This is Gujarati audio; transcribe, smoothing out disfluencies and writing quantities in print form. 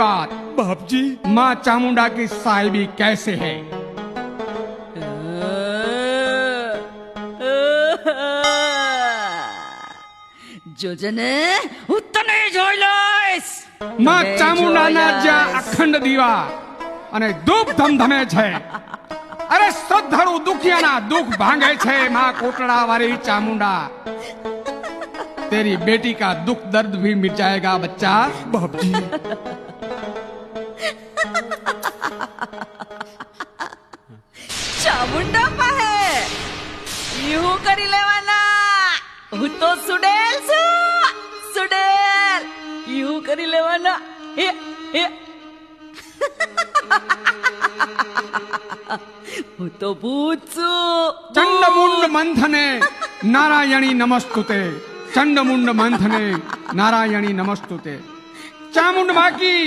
बात बाप जी माँ चामुंडा की साहिबी कैसे है? જોજને હું તને જોઈ લઈશ. માં તને ચામુંડાના જોઈ જ્યાં લઈશ. અખંડ દીવા અને ધૂપ ધમધમે છે, અરે શ્રદ્ધાળુ દુખિયાના દુખ ભાંગે છે માં કોટડા वाली चामुंडा. तेरी बेटी का दुख दर्द भी मिट जाएगा बच्चा. बाप जी ચામુંડા પાસે એવું કરી લેવાના. હું તો સુડેલ છું, સુડેલ. એવું કરી લેવાના. હે હે હું તો ભૂત છું. ચંડમુંડ મંથને નારાયણી નમસ્તુતે. ચંડમુંડ મંથને નારાયણી નમસ્તુતે. ચામુંડ માકી